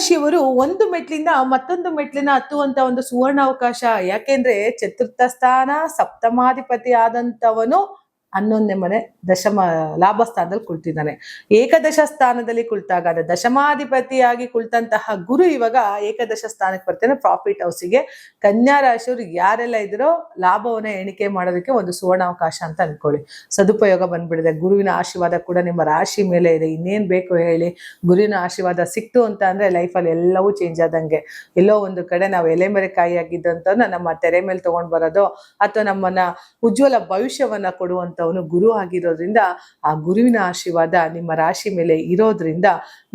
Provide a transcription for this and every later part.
ರಾಶಿಯವರು ಒಂದು ಮೆಟ್ಲಿಂದ ಮತ್ತೊಂದು ಮೆಟ್ಲಿನ ಹತ್ತುವಂತ ಒಂದು ಸುವರ್ಣಾವಕಾಶ. ಯಾಕೆಂದ್ರೆ ಚತುರ್ಥ ಸ್ಥಾನ ಸಪ್ತಮಾಧಿಪತಿ ಆದಂತವನು 11ನೇ ಮನೆ ಲಾಭ ಸ್ಥಾನದಲ್ಲಿ ಕುಳಿತಿದ್ದಾನೆ. ಏಕದಶ ಸ್ಥಾನದಲ್ಲಿ ಕುಳಿತಾಗ ದಶಮಾಧಿಪತಿಯಾಗಿ ಕುಳಿತಂತಹ ಗುರು ಇವಾಗ ಏಕದಶ ಸ್ಥಾನಕ್ಕೆ ಬರ್ತಾನೆ, ಪ್ರಾಫಿಟ್ ಹೌಸಿಗೆ. ಕನ್ಯಾ ರಾಶಿಯವರು ಯಾರೆಲ್ಲ ಇದ್ರೋ ಲಾಭವನ್ನ ಎಣಿಕೆ ಮಾಡೋದಕ್ಕೆ ಒಂದು ಸುವರ್ಣಾವಕಾಶ ಅಂತ ಅನ್ಕೊಳ್ಳಿ. ಸದುಪಯೋಗ ಬಂದ್ಬಿಡಿದೆ. ಗುರುವಿನ ಆಶೀರ್ವಾದ ಕೂಡ ನಿಮ್ಮ ರಾಶಿ ಮೇಲೆ ಇದೆ. ಇನ್ನೇನ್ ಬೇಕು ಹೇಳಿ? ಗುರುವಿನ ಆಶೀರ್ವಾದ ಸಿಕ್ತು ಅಂತ ಅಂದ್ರೆ ಲೈಫಲ್ಲಿ ಎಲ್ಲವೂ ಚೇಂಜ್ ಆದಂಗೆ. ಎಲ್ಲೋ ಒಂದು ಕಡೆ ನಾವು ಎಲೆಮರೆಕಾಯಿ ಆಗಿದ್ದಂತವ್ರನ್ನ ನಮ್ಮ ತೆರೆ ಮೇಲೆ ತಗೊಂಡ್ ಬರೋದು ಅಥವಾ ನಮ್ಮನ್ನ ಉಜ್ವಲ ಭವಿಷ್ಯವನ್ನ ಕೊಡುವಂತ ಗುರು ಆಗಿರೋದ್ರಿಂದ ಆ ಗುರುವಿನ ಆಶೀರ್ವಾದ ನಿಮ್ಮ ರಾಶಿ ಮೇಲೆ ಇರೋದ್ರಿಂದ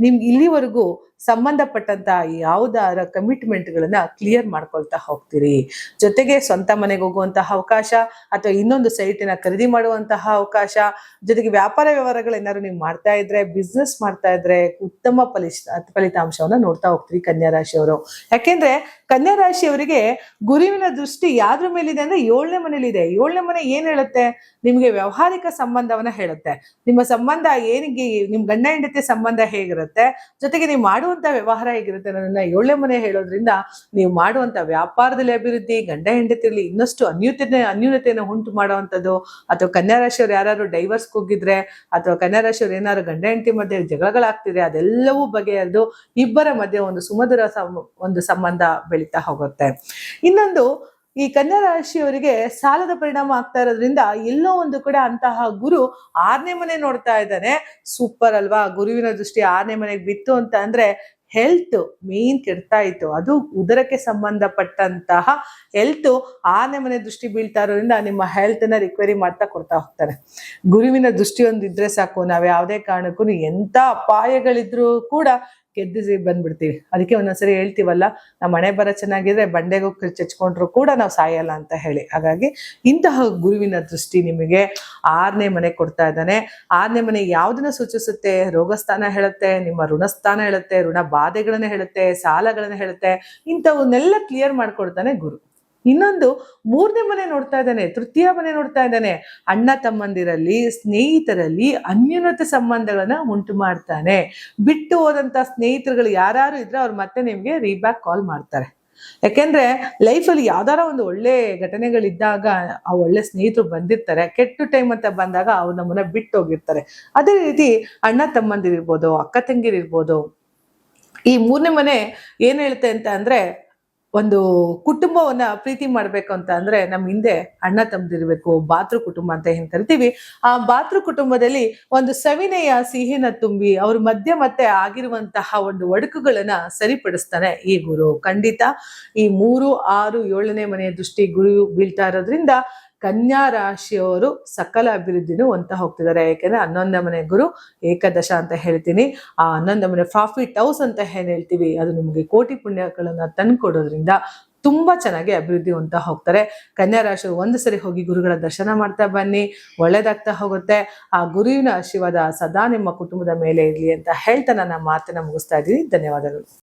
ನಿಮ್ಗೆ ಇಲ್ಲಿವರೆಗೂ ಸಂಬಂಧಪಟ್ಟಂತ ಯಾವುದಾರ ಕಮಿಟ್ಮೆಂಟ್ಗಳನ್ನ ಕ್ಲಿಯರ್ ಮಾಡ್ಕೊಳ್ತಾ ಹೋಗ್ತೀರಿ. ಜೊತೆಗೆ ಸ್ವಂತ ಮನೆಗೆ ಹೋಗುವಂತಹ ಅವಕಾಶ ಅಥವಾ ಇನ್ನೊಂದು ಸೈಟಿನ ಖರೀದಿ ಮಾಡುವಂತಹ ಅವಕಾಶ, ಜೊತೆಗೆ ವ್ಯಾಪಾರ ವ್ಯವಹಾರಗಳೇನಾದ್ರು ನೀವು ಮಾಡ್ತಾ ಇದ್ರೆ, ಬಿಸ್ನೆಸ್ ಮಾಡ್ತಾ ಇದ್ರೆ ಉತ್ತಮ ಫಲಿತಾಂಶವನ್ನ ನೋಡ್ತಾ ಹೋಗ್ತೀರಿ ಕನ್ಯಾ ರಾಶಿಯವರು. ಯಾಕೆಂದ್ರೆ ಕನ್ಯಾ ರಾಶಿಯವರಿಗೆ ಗುರುವಿನ ದೃಷ್ಟಿ ಯಾವ್ದ್ರ ಮೇಲಿದೆ ಅಂದ್ರೆ 7ನೇ ಮನೇಲಿದೆ. 7ನೇ ಮನೆ ಏನ್ ಹೇಳುತ್ತೆ? ನಿಮ್ಗೆ ವ್ಯಾವಹಾರಿಕ ಸಂಬಂಧವನ್ನ ಹೇಳುತ್ತೆ. ನಿಮ್ಮ ಸಂಬಂಧ ಏನಿಗೆ, ನಿಮ್ ಗಂಡ ಹೆಂಡತಿ ಸಂಬಂಧ ಹೇಗಿರುತ್ತೆ, ಜೊತೆಗೆ ನೀವು ಮಾಡುವಂತ ವ್ಯವಹಾರ ಹೇಗಿರುತ್ತೆ ಅನ್ನೋದನ್ನ 7ನೇ ಮನೆ ಹೇಳೋದ್ರಿಂದ ನೀವು ಮಾಡುವಂತ ವ್ಯಾಪಾರದಲ್ಲಿ ಅಭಿವೃದ್ಧಿ, ಗಂಡ ಹೆಂಡತಿಯಲ್ಲಿ ಇನ್ನಷ್ಟು ಅನ್ಯೂನತೆಯನ್ನು ಉಂಟು ಮಾಡುವಂಥದ್ದು, ಅಥವಾ ಕನ್ಯಾ ರಾಶಿಯವ್ರು ಯಾರು ಡೈವರ್ಸ್ ಹೋಗಿದ್ರೆ ಅಥವಾ ಕನ್ಯಾ ರಾಶಿಯವ್ರು ಏನಾದ್ರು ಗಂಡ ಹೆಂಡತಿ ಮಧ್ಯೆ ಜಗಳಗಳಾಗ್ತಿದೆ ಅದೆಲ್ಲವೂ ಬಗೆಹರಿದು ಇಬ್ಬರ ಮಧ್ಯೆ ಒಂದು ಸುಮಧುರ ಒಂದು ಸಂಬಂಧ ಬೆಳೀತಾ ಹೋಗುತ್ತೆ. ಇನ್ನೊಂದು, ಈ ಕನ್ಯಾ ರಾಶಿಯವರಿಗೆ ಸಾಲದ ಪರಿಣಾಮ ಆಗ್ತಾ ಇರೋದ್ರಿಂದ ಎಲ್ಲೋ ಒಂದು ಕಡೆ ಅಂತಹ ಗುರು 6ನೇ ಮನೆ ನೋಡ್ತಾ ಇದ್ದಾನೆ. ಸೂಪರ್ ಅಲ್ವಾ? ಗುರುವಿನ ದೃಷ್ಟಿ 6ನೇ ಮನೆಗೆ ಬಿತ್ತು ಅಂತ ಅಂದ್ರೆ ಹೆಲ್ತ್ ಮೇನ್ ಕೆಡ್ತಾ ಇತ್ತು. ಅದು ಉದರಕ್ಕೆ ಸಂಬಂಧಪಟ್ಟಂತಹ ಹೆಲ್ತ್ 6ನೇ ಮನೆ ದೃಷ್ಟಿ ಬೀಳ್ತಾ ಇರೋದ್ರಿಂದ ನಿಮ್ಮ ಹೆಲ್ತ್ ನ ರಿಕವರಿ ಮಾಡ್ತಾ ಕೊಡ್ತಾ ಹೋಗ್ತಾರೆ. ಗುರುವಿನ ದೃಷ್ಟಿ ಒಂದಿದ್ರೆ ಸಾಕು, ನಾವ್ ಯಾವುದೇ ಕಾರಣಕ್ಕೂ ಎಂತ ಅಪಾಯಗಳಿದ್ರು ಕೂಡ ಗೆದ್ದಿಸಿ ಬಂದ್ಬಿಡ್ತೀವಿ. ಅದಕ್ಕೆ ಒಂದೊಂದ್ಸರಿ ಹೇಳ್ತೀವಲ್ಲ, ನಮ್ಮ ಮನೆ ಬರ ಚೆನ್ನಾಗಿದ್ರೆ ಬಂಡೆಗೂ ಚಚ್ಕೊಂಡ್ರು ಕೂಡ ನಾವು ಸಾಯಲ್ಲ ಅಂತ ಹೇಳಿ. ಹಾಗಾಗಿ ಇಂತಹ ಗುರುವಿನ ದೃಷ್ಟಿ ನಿಮಗೆ 6ನೇ ಮನೆ ಕೊಡ್ತಾ ಇದ್ದಾನೆ. 6ನೇ ಮನೆ ಯಾವ್ದನ್ನ ಸೂಚಿಸುತ್ತೆ? ರೋಗಸ್ಥಾನ ಹೇಳುತ್ತೆ, ನಿಮ್ಮ ಋಣಸ್ಥಾನ ಹೇಳುತ್ತೆ, ಋಣ ಬಾಧೆಗಳನ್ನ ಹೇಳುತ್ತೆ, ಸಾಲಗಳನ್ನ ಹೇಳುತ್ತೆ. ಇಂಥವನ್ನೆಲ್ಲ ಕ್ಲಿಯರ್ ಮಾಡ್ಕೊಡ್ತಾನೆ ಗುರು. ಇನ್ನೊಂದು, 3ನೇ ಮನೆ ನೋಡ್ತಾ ಇದ್ದಾನೆ, ತೃತೀಯ ಮನೆ ನೋಡ್ತಾ ಇದ್ದಾನೆ. ಅಣ್ಣ ತಮ್ಮಂದಿರಲ್ಲಿ, ಸ್ನೇಹಿತರಲ್ಲಿ ಅನ್ಯೂನತೆ ಸಂಬಂಧಗಳನ್ನ ಉಂಟು ಮಾಡ್ತಾನೆ. ಬಿಟ್ಟು ಹೋದಂತ ಸ್ನೇಹಿತರುಗಳು ಯಾರು ಇದ್ರೆ ಅವ್ರು ಮತ್ತೆ ನಿಮ್ಗೆ ರೀಬ್ಯಾಕ್ ಕಾಲ್ ಮಾಡ್ತಾರೆ. ಯಾಕೆಂದ್ರೆ ಲೈಫಲ್ಲಿ ಯಾವ್ದಾರ ಒಂದು ಒಳ್ಳೆ ಘಟನೆಗಳಿದ್ದಾಗ ಆ ಒಳ್ಳೆ ಸ್ನೇಹಿತರು ಬಂದಿರ್ತಾರೆ, ಕೆಟ್ಟ ಟೈಮ್ ಅಂತ ಬಂದಾಗ ಅವ್ರು ನಮ್ಮನ್ನ ಬಿಟ್ಟು ಹೋಗಿರ್ತಾರೆ. ಅದೇ ರೀತಿ ಅಣ್ಣ ತಮ್ಮಂದಿರಿರ್ಬೋದು, ಅಕ್ಕ ತಂಗಿರಿರ್ಬೋದು. ಈ 3ನೇ ಮನೆ ಏನ್ ಹೇಳುತ್ತೆ ಅಂತ ಅಂದ್ರೆ, ಒಂದು ಕುಟುಂಬವನ್ನ ಪ್ರೀತಿ ಮಾಡ್ಬೇಕು ಅಂತ ಅಂದ್ರೆ ನಮ್ ಹಿಂದೆ ಅಣ್ಣ ತಮ್ಮದಿರ್ಬೇಕು, ಬಾತೃ ಕುಟುಂಬ ಅಂತ ಏನ್ ಕರಿತೀವಿ. ಆ ಬಾತೃ ಕುಟುಂಬದಲ್ಲಿ ಒಂದು ಸವಿನೆಯ ಸಿಹಿನ ತುಂಬಿ ಅವ್ರ ಮಧ್ಯೆ ಮತ್ತೆ ಆಗಿರುವಂತಹ ಒಂದು ಒಡಕುಗಳನ್ನ ಸರಿಪಡಿಸ್ತಾನೆ ಈ ಗುರು. ಖಂಡಿತ ಈ 3, 6, 7ನೇ ಮನೆಯ ದೃಷ್ಟಿ ಗುರು ಬೀಳ್ತಾ ಇರೋದ್ರಿಂದ ಕನ್ಯಾ ರಾಶಿಯವರು ಸಕಲ ಅಭಿವೃದ್ಧಿನೂ ಹೊಂದ್ತಾ ಹೋಗ್ತಿದ್ದಾರೆ. ಯಾಕೆಂದ್ರೆ 11ನೇ ಮನೆ ಗುರು ಏಕದಶ ಅಂತ ಹೇಳ್ತೀನಿ. ಆ 11ನೇ ಮನೆ ಪ್ರಾಫಿಟ್ ಹೌಸ್ ಅಂತ ಏನ್ ಹೇಳ್ತೀವಿ, ಅದು ನಿಮ್ಗೆ ಕೋಟಿ ಪುಣ್ಯಗಳನ್ನ ತಂದ್ಕೊಡೋದ್ರಿಂದ ತುಂಬಾ ಚೆನ್ನಾಗಿ ಅಭಿವೃದ್ಧಿ ಹೊಂದ್ತಾ ಹೋಗ್ತಾರೆ. ಕನ್ಯಾ ರಾಶಿಯವರು ಒಂದು ಸರಿ ಹೋಗಿ ಗುರುಗಳ ದರ್ಶನ ಮಾಡ್ತಾ ಬನ್ನಿ, ಒಳ್ಳೇದಾಗ್ತಾ ಹೋಗುತ್ತೆ. ಆ ಗುರುವಿನ ಆಶೀರ್ವಾದ ಸದಾ ನಿಮ್ಮ ಕುಟುಂಬದ ಮೇಲೆ ಇರ್ಲಿ ಅಂತ ಹೇಳ್ತಾ ನನ್ನ ಮಾತನ್ನ ಮುಗಿಸ್ತಾ ಇದ್ದೀನಿ. ಧನ್ಯವಾದಗಳು.